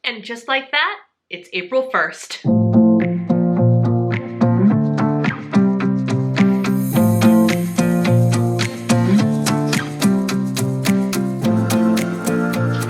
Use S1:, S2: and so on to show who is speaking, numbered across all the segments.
S1: And just like that, it's April 1st.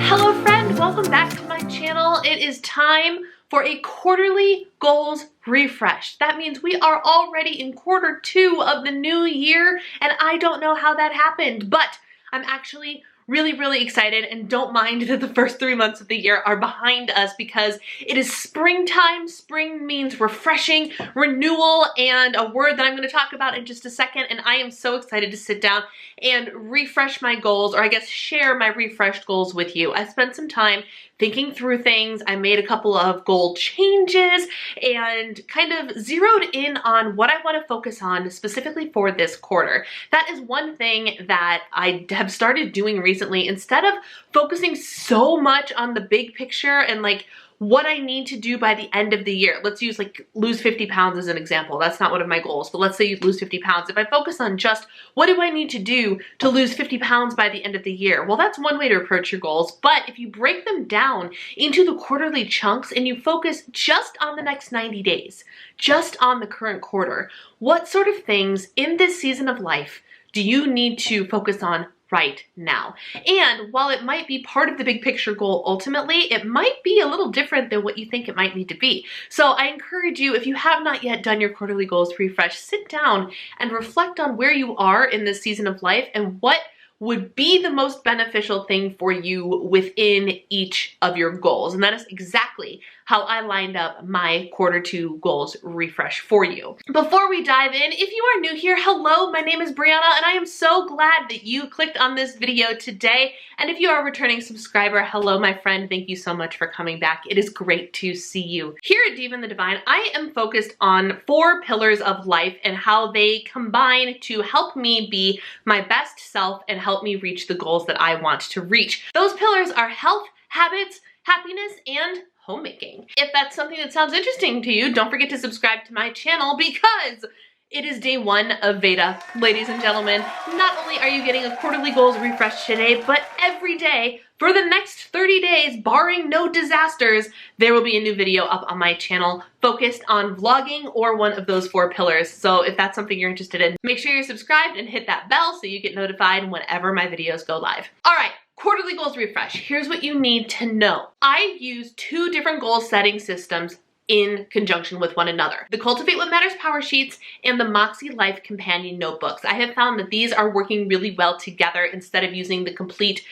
S1: Hello friend, welcome back to my channel. It is time for a quarterly goals refresh. That means we are already in quarter 2 of the new year, and I don't know how that happened, but I'm actually really excited, and don't mind that the first 3 months of the year are behind us because it is springtime. Spring means refreshing, renewal, and a word that I'm going to talk about in just a second, and I am so excited to sit down and refresh my goals, or I guess share my refreshed goals with you. I spent some time thinking through things. I made a couple of goal changes and kind of zeroed in on what I want to focus on specifically for this quarter. That is one thing that I have started doing recently. Instead of focusing so much on the big picture and like what I need to do by the end of the year. Let's use like lose 50 pounds as an example. That's not one of my goals, but let's say you lose 50 pounds. If I focus on just what do I need to do to lose 50 pounds by the end of the year? Well, that's one way to approach your goals. But if you break them down into the quarterly chunks and you focus just on the next 90 days, just on the current quarter, what sort of things in this season of life do you need to focus on right now? And while it might be part of the big picture goal, ultimately, it might be a little different than what you think it might need to be. So I encourage you, if you have not yet done your quarterly goals refresh, sit down and reflect on where you are in this season of life and what would be the most beneficial thing for you within each of your goals. And that is exactly how I lined up my quarter 2 goals refresh for you. Before we dive in, if you are new here, hello, my name is Brianna, and I am so glad that you clicked on this video today. And if you are a returning subscriber, hello, my friend, thank you so much for coming back. It is great to see you. Here at Diva and the Divine, I am focused on 4 pillars of life and how they combine to help me be my best self and help me reach the goals that I want to reach. Those pillars are health, habits, happiness, and homemaking. If that's something that sounds interesting to you, don't forget to subscribe to my channel because it is day 1 of Veda. Ladies and gentlemen, not only are you getting a quarterly goals refresh today, but every day for the next 30 days, barring no disasters, there will be a new video up on my channel focused on vlogging or one of those 4 pillars. So if that's something you're interested in, make sure you're subscribed and hit that bell so you get notified whenever my videos go live. All right. Quarterly goals refresh. Here's what you need to know. I use 2 different goal setting systems in conjunction with one another. The Cultivate What Matters Powersheets and the Makse Life Companion Notebooks. I have found that these are working really well together instead of using the complete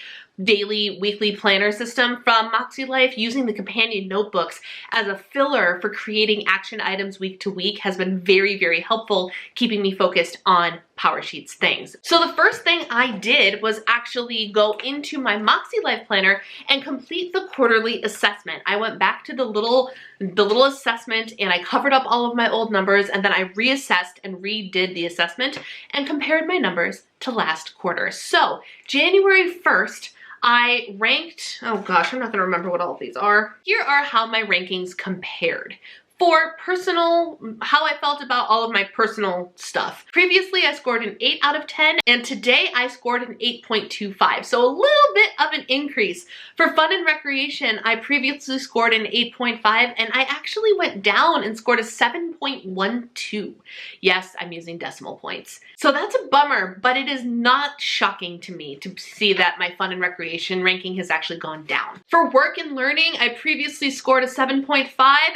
S1: daily, weekly planner system from Makse Life. Using the companion notebooks as a filler for creating action items week to week has been very helpful, keeping me focused on Powersheets things. So the first thing I did was actually go into my Makse Life planner and complete the quarterly assessment. I went back to the little assessment and I covered up all of my old numbers, and then I reassessed and redid the assessment and compared my numbers to last quarter. So January 1st, I ranked, oh gosh, I'm not gonna remember what all of these are. Here are how my rankings compared. For personal, how I felt about all of my personal stuff. Previously, I scored an 8 out of 10, and today I scored an 8.25. So a little bit of an increase. For fun and recreation, I previously scored an 8.5, and I actually went down and scored a 7.12. Yes, I'm using decimal points. So that's a bummer, but it is not shocking to me to see that my fun and recreation ranking has actually gone down. For work and learning, I previously scored a 7.5,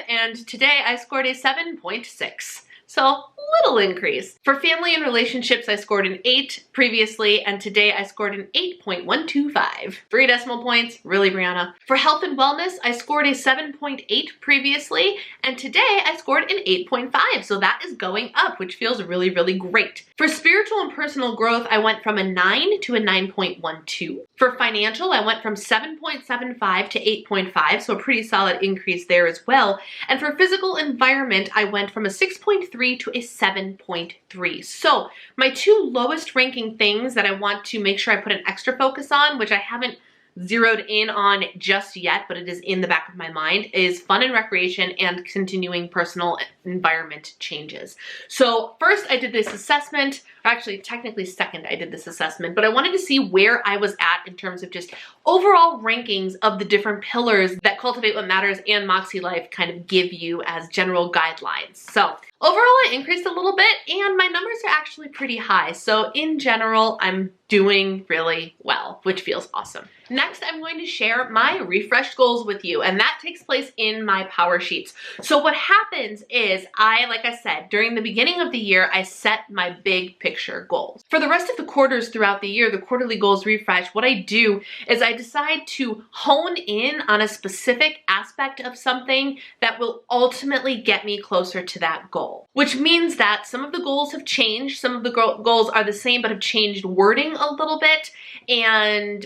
S1: and today I scored a 7.6. So little increase. For family and relationships, I scored an 8 previously, and today I scored an 8.125. 3 decimal points, really, Brianna. For health and wellness, I scored a 7.8 previously, and today I scored an 8.5. So that is going up, which feels really great. For spiritual and personal growth, I went from a 9 to a 9.12. For financial, I went from 7.75 to 8.5, so a pretty solid increase there as well. And for physical environment, I went from a 6.3 to a 7.3. So my 2 lowest ranking things that I want to make sure I put an extra focus on, which I haven't zeroed in on just yet, but it is in the back of my mind, is fun and recreation and continuing personal environment changes. So first I did this assessment. actually technically second I did this assessment, but I wanted to see where I was at in terms of just overall rankings of the different pillars that Cultivate What Matters and Moxie Life kind of give you as general guidelines. So overall, I increased a little bit and my numbers are actually pretty high. So in general, I'm doing really well, which feels awesome. Next, I'm going to share my refreshed goals with you, and that takes place in my Powersheets. So what happens is like I said, during the beginning of the year, I set my big picture goals. For the rest of the quarters throughout the year, the quarterly goals refresh, what I do is I decide to hone in on a specific aspect of something that will ultimately get me closer to that goal. Which means that some of the goals have changed, some of the goals are the same but have changed wording a little bit, and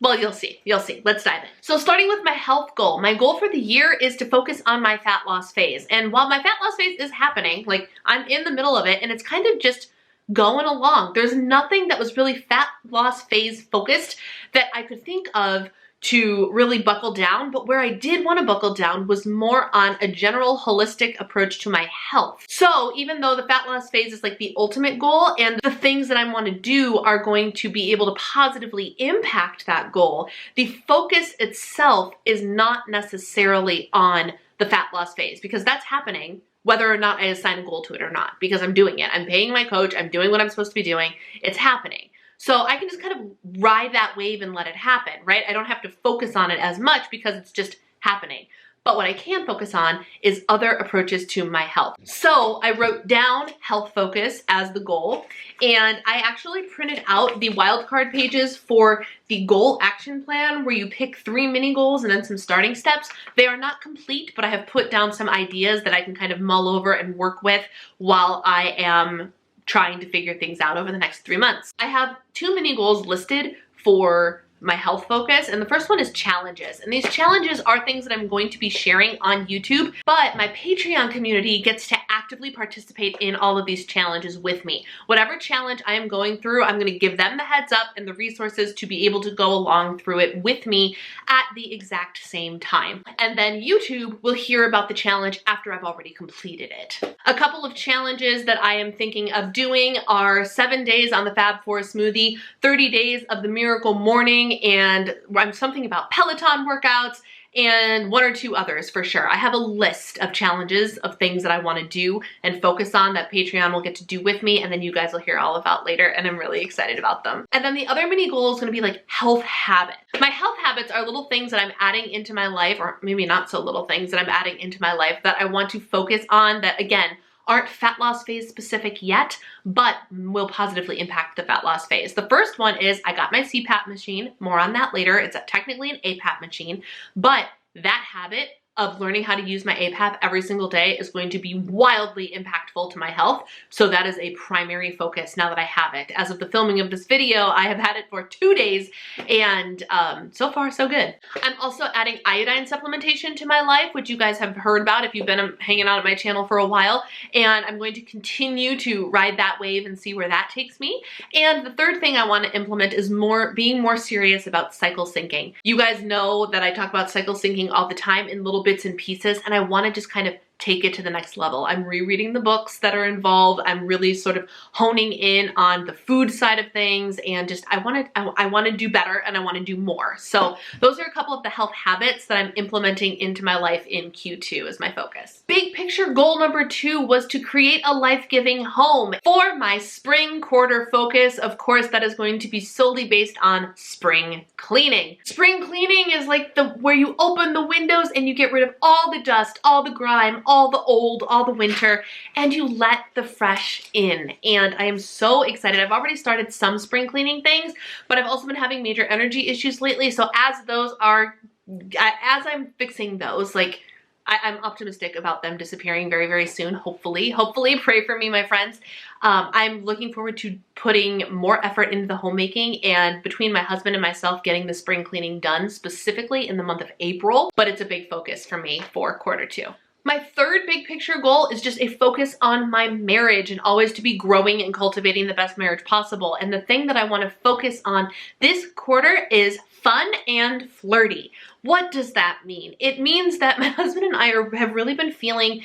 S1: well, you'll see. Let's dive in. So starting with my health goal, my goal for the year is to focus on my fat loss phase. And while my fat loss phase is happening, like I'm in the middle of it and it's kind of just going along. There's nothing that was really fat loss phase focused that I could think of to really buckle down, but where I did want to buckle down was more on a general holistic approach to my health. So even though the fat loss phase is like the ultimate goal and the things that I want to do are going to be able to positively impact that goal, the focus itself is not necessarily on the fat loss phase because that's happening whether or not I assign a goal to it or not, because I'm doing it. I'm paying my coach, I'm doing what I'm supposed to be doing, it's happening. So I can just kind of ride that wave and let it happen, right? I don't have to focus on it as much because it's just happening. But what I can focus on is other approaches to my health. So I wrote down health focus as the goal, and I actually printed out the wildcard pages for the goal action plan where you pick 3 mini goals and then some starting steps. They are not complete, but I have put down some ideas that I can kind of mull over and work with while I am trying to figure things out over the next 3 months. I have 2 mini goals listed for my health focus, and the first one is challenges. And these challenges are things that I'm going to be sharing on YouTube, but my Patreon community gets to actively participate in all of these challenges with me. Whatever challenge I am going through, I'm going to give them the heads up and the resources to be able to go along through it with me at the exact same time. And then YouTube will hear about the challenge after I've already completed it. A couple of challenges that I am thinking of doing are 7 days on the Fab Four smoothie, 30 days of the Miracle Morning, and something about Peloton workouts, and 1 or 2 others for sure. I have a list of challenges of things that I want to do and focus on that Patreon will get to do with me, and then you guys will hear all about later, and I'm really excited about them. And then the other mini goal is going to be like health habit. My health habits are little things that I'm adding into my life, or maybe not so little things that I'm adding into my life that I want to focus on that, again, aren't fat loss phase specific yet, but will positively impact the fat loss phase. The first one is I got my CPAP machine. More on that later. It's technically an APAP machine, but that habit of learning how to use my APAP every single day is going to be wildly impactful to my health. So that is a primary focus now that I have it. As of the filming of this video, I have had it for 2 days, and so far so good. I'm also adding iodine supplementation to my life, which you guys have heard about if you've been hanging out at my channel for a while, and I'm going to continue to ride that wave and see where that takes me. And the third thing I want to implement is being more serious about cycle syncing. You guys know that I talk about cycle syncing all the time in little bits and pieces, and I want to just kind of take it to the next level. I'm rereading the books that are involved. I'm really sort of honing in on the food side of things, and just I want to do better and I want to do more. So those are a couple of the health habits that I'm implementing into my life in Q2 as my focus. Big picture goal number 2 was to create a life-giving home. For my spring quarter focus, of course, that is going to be solely based on spring cleaning. Spring cleaning is like where you open the windows and you get rid of all the dust, all the grime, all the old, all the winter, and you let the fresh in. And I am so excited. I've already started some spring cleaning things, but I've also been having major energy issues lately. So as I'm fixing those, like I'm optimistic about them disappearing very, very soon, hopefully. Hopefully, pray for me, my friends. I'm looking forward to putting more effort into the homemaking, and between my husband and myself getting the spring cleaning done, specifically in the month of April, but it's a big focus for me for quarter 2. My third big picture goal is just a focus on my marriage and always to be growing and cultivating the best marriage possible. And the thing that I want to focus on this quarter is fun and flirty. What does that mean? It means that my husband and I have really been feeling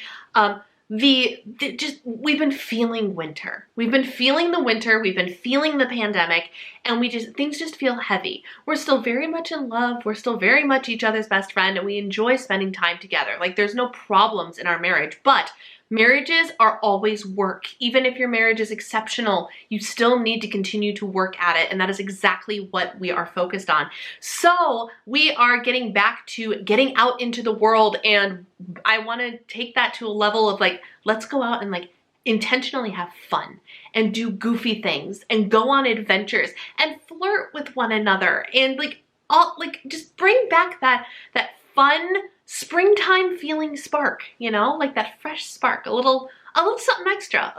S1: we've been feeling winter. We've been feeling the winter, we've been feeling the pandemic, and things just feel heavy. We're still very much in love, we're still very much each other's best friend, and we enjoy spending time together. Like, there's no problems in our marriage, but marriages are always work. Even if your marriage is exceptional, you still need to continue to work at it, and that is exactly what we are focused on. So we are getting back to getting out into the world, and I want to take that to a level of like, let's go out and like intentionally have fun and do goofy things and go on adventures and flirt with one another and just bring back that fun springtime feeling spark, you know, like that fresh spark, a little something extra,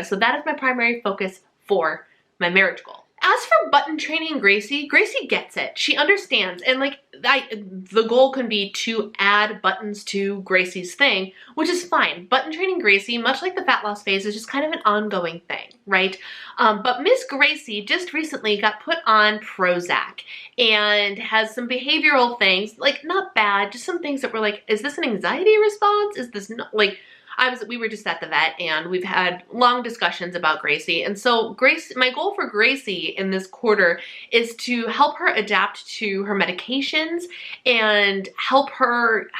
S1: So that is my primary focus for my marriage goal. As for button training Gracie gets it. She understands. And like, the goal can be to add buttons to Gracie's thing, which is fine. Button training Gracie, much like the fat loss phase, is just kind of an ongoing thing, right? But Miss Gracie just recently got put on Prozac and has some behavioral things, like not bad, just some things that were like, is this an anxiety response? Is this not, like, we were just at the vet and we've had long discussions about Gracie. And so my goal for Gracie in this quarter is to help her adapt to her medications and help her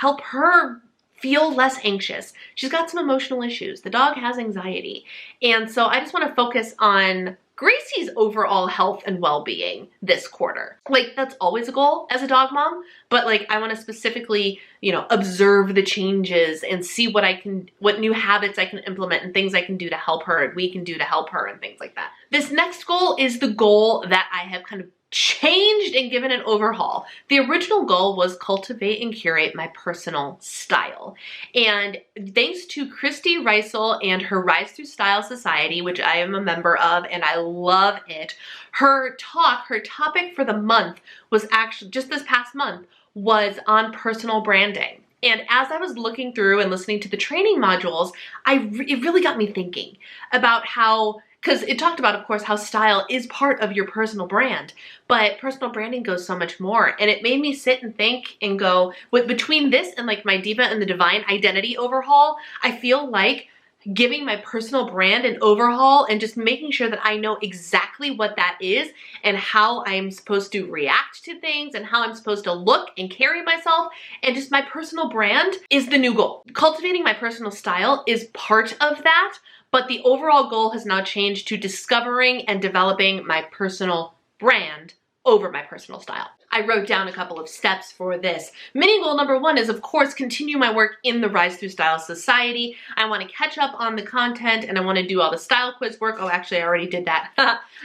S1: feel less anxious. She's got some emotional issues. The dog has anxiety. And so I just want to focus on Gracie's overall health and well-being this quarter. Like, that's always a goal as a dog mom, but like, I want to specifically, you know, observe the changes and see what new habits I can implement and things I can do to help her and we can do to help her and things like that. This next goal is the goal that I have kind of changed and given an overhaul. The original goal was cultivate and curate my personal style. And thanks to Christy Reisel and her Rise Through Style Society, which I am a member of and I love it, her topic for the month was actually, just this past month, was on personal branding. And as I was looking through and listening to the training modules, it really got me thinking about how, because it talked about, of course, how style is part of your personal brand, but personal branding goes so much more. And it made me sit and think and go, between this and like my Diva and the Divine identity overhaul, I feel like giving my personal brand an overhaul and just making sure that I know exactly what that is and how I'm supposed to react to things and how I'm supposed to look and carry myself, and just my personal brand is the new goal. Cultivating my personal style is part of that, but the overall goal has now changed to discovering and developing my personal brand over my personal style. I wrote down a couple of steps for this. Mini goal number 1 is, of course, continue my work in the Rise Through Style Society. I want to catch up on the content and I want to do all the style quiz work. Oh, actually, I already did that.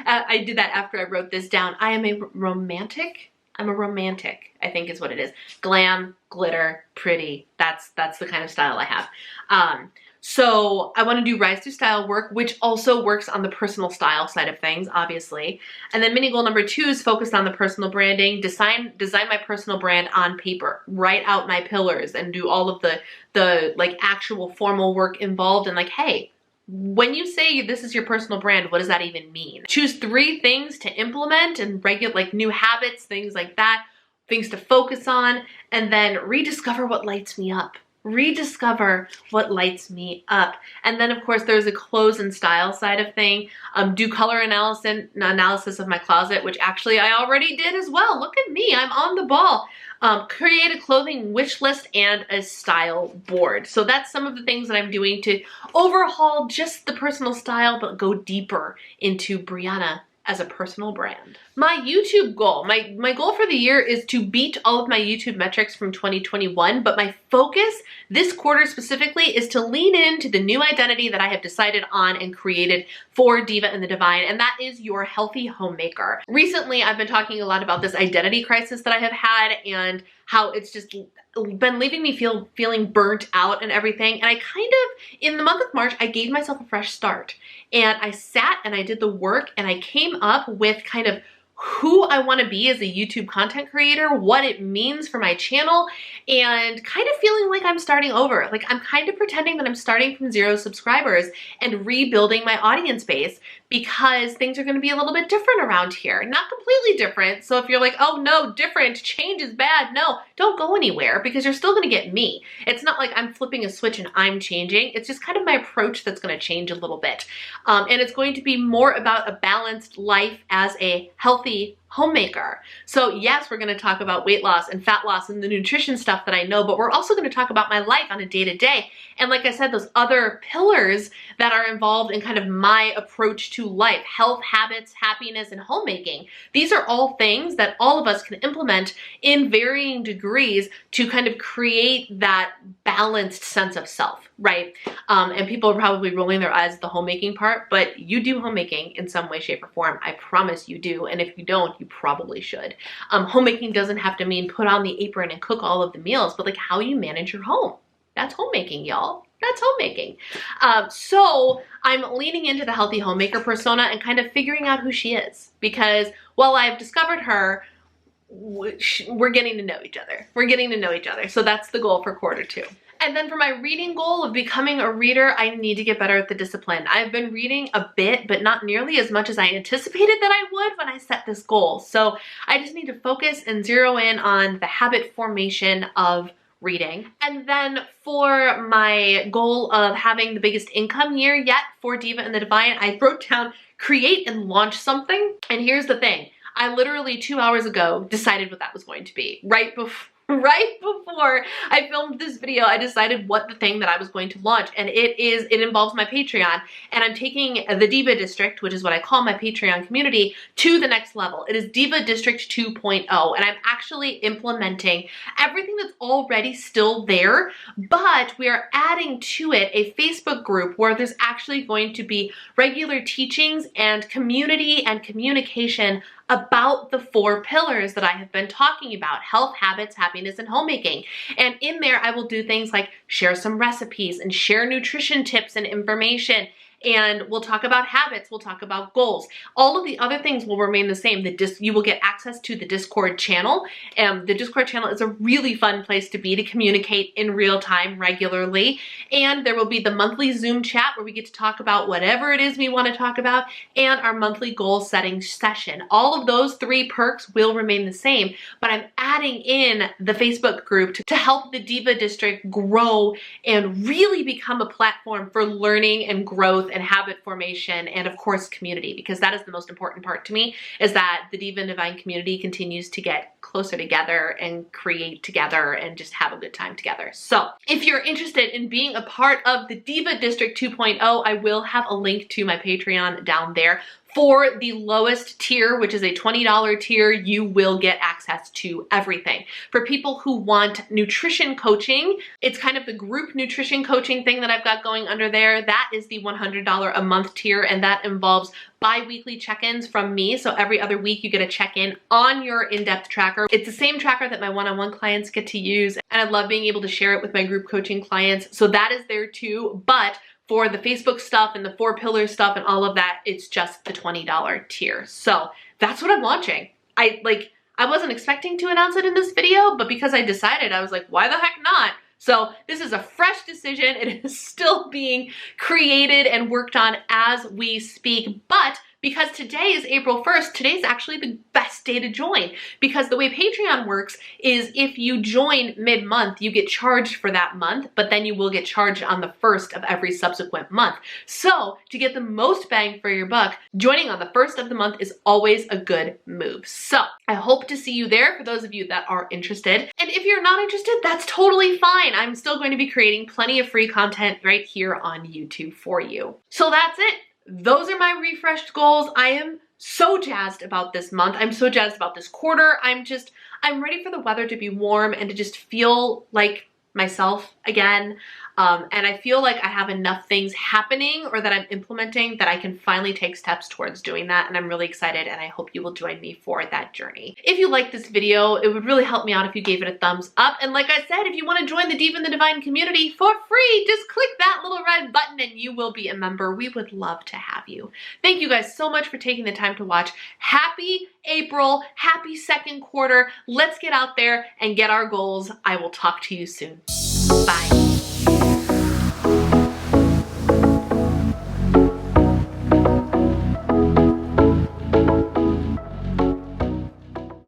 S1: I did that after I wrote this down. I'm a romantic, I think is what it is. Glam, glitter, pretty. That's the kind of style I have. So I want to do Rise Through Style work, which also works on the personal style side of things, obviously. And then mini goal number 2 is focused on the personal branding, design my personal brand on paper, write out my pillars and do all of the like actual formal work involved. And like, hey, when you say this is your personal brand, what does that even mean? Choose 3 things to implement and like new habits, things like that, things to focus on, and then rediscover what lights me up. Rediscover what lights me up. And then, of course, there's a clothes and style side of thing. Do color analysis of my closet, which actually I already did as well. Look at me, I'm on the ball. Create a clothing wish list and a style board. So that's some of the things that I'm doing to overhaul just the personal style, but go deeper into Brianna as a personal brand. My YouTube goal, my goal for the year is to beat all of my YouTube metrics from 2021, but my focus this quarter specifically is to lean into the new identity that I have decided on and created for Diva and the Divine, and that is your healthy homemaker. Recently, I've been talking a lot about this identity crisis that I have had and how it's just been leaving me feeling burnt out and everything. And I kind of, in the month of March, I gave myself a fresh start. And I sat and I did the work and I came up with kind of who I want to be as a YouTube content creator, what it means for my channel, and kind of feeling like I'm starting over. Like I'm kind of pretending that I'm starting from 0 subscribers and rebuilding my audience base because things are going to be a little bit different around here. Not completely different. So if you're like, oh no, different, change is bad. No, don't go anywhere because you're still going to get me. It's not like I'm flipping a switch and I'm changing. It's just kind of my approach that's going to change a little bit. And it's going to be more about a balanced life as a healthy homemaker. So yes, we're going to talk about weight loss and fat loss and the nutrition stuff that I know, but we're also going to talk about my life on a day-to-day. And like I said, those other pillars that are involved in kind of my approach to life, health, habits, happiness, and homemaking. These are all things that all of us can implement in varying degrees to kind of create that balanced sense of self, right? And people are probably rolling their eyes at the homemaking part, but you do homemaking in some way, shape, or form. I promise you do. And if you don't, you probably should. Homemaking doesn't have to mean put on the apron and cook all of the meals, but like how you manage your home. That's homemaking, y'all. That's homemaking. So I'm leaning into the healthy homemaker persona and kind of figuring out who she is because while I've discovered her, we're getting to know each other. We're getting to know each other. So that's the goal for Q2. And then for my reading goal of becoming a reader, I need to get better at the discipline. I've been reading a bit, but not nearly as much as I anticipated that I would when I set this goal. So I just need to focus and zero in on the habit formation of reading. And then for my goal of having the biggest income year yet for Diva and the Divine, I wrote down create and launch something. And here's the thing. I literally 2 hours ago decided what that was going to be. Right before I filmed this video, I decided what the thing that I was going to launch, and it involves my Patreon, and I'm taking the Diva District, which is what I call my Patreon community, to the next level. It is Diva District 2.0, and I'm actually implementing everything that's already still there, but we are adding to it a Facebook group where there's actually going to be regular teachings and community and communication about the 4 pillars that I have been talking about: health, habits, happiness, and homemaking. And in there, I will do things like share some recipes and share nutrition tips and information. And we'll talk about habits, we'll talk about goals. All of the other things will remain the same. You will get access to the Discord channel. The Discord channel is a really fun place to be to communicate in real time regularly. And there will be the monthly Zoom chat where we get to talk about whatever it is we want to talk about, and our monthly goal setting session. All of those 3 perks will remain the same, but I'm adding in the Facebook group to help the Diva District grow and really become a platform for learning and growth and habit formation, and of course community, because that is the most important part to me, is that the Diva and Divine community continues to get closer together and create together and just have a good time together. So if you're interested in being a part of the Diva District 2.0, I will have a link to my Patreon down there. For the lowest tier, which is a $20 tier, you will get access to everything. For people who want nutrition coaching, it's kind of the group nutrition coaching thing that I've got going under there. That is the $100 a month tier, and that involves bi-weekly check-ins from me. So every other week you get a check-in on your in-depth tracker. It's the same tracker that my one-on-one clients get to use, and I love being able to share it with my group coaching clients. So that is there too, but for the Facebook stuff and the 4 pillar stuff and all of that, it's just the $20 tier. So that's what I'm launching. I wasn't expecting to announce it in this video, but because I decided, I was like, why the heck not? So this is a fresh decision. It is still being created and worked on as we speak, but because today is April 1st, today is actually the best day to join, because the way Patreon works is if you join mid-month, you get charged for that month, but then you will get charged on the 1st of every subsequent month. So to get the most bang for your buck, joining on the 1st of the month is always a good move. So I hope to see you there for those of you that are interested. And if you're not interested, that's totally fine. I'm still going to be creating plenty of free content right here on YouTube for you. So that's it. Those are my refreshed goals. I am so jazzed about this month. I'm so jazzed about this quarter. I'm ready for the weather to be warm and to just feel like myself again. And I feel like I have enough things happening or that I'm implementing that I can finally take steps towards doing that. And I'm really excited, and I hope you will join me for that journey. If you like this video, it would really help me out if you gave it a thumbs up. And like I said, if you want to join the Diva and the Divine community for free, just click that little red button and you will be a member. We would love to have you. Thank you guys so much for taking the time to watch. Happy April, happy second quarter. Let's get out there and get our goals. I will talk to you soon. Bye.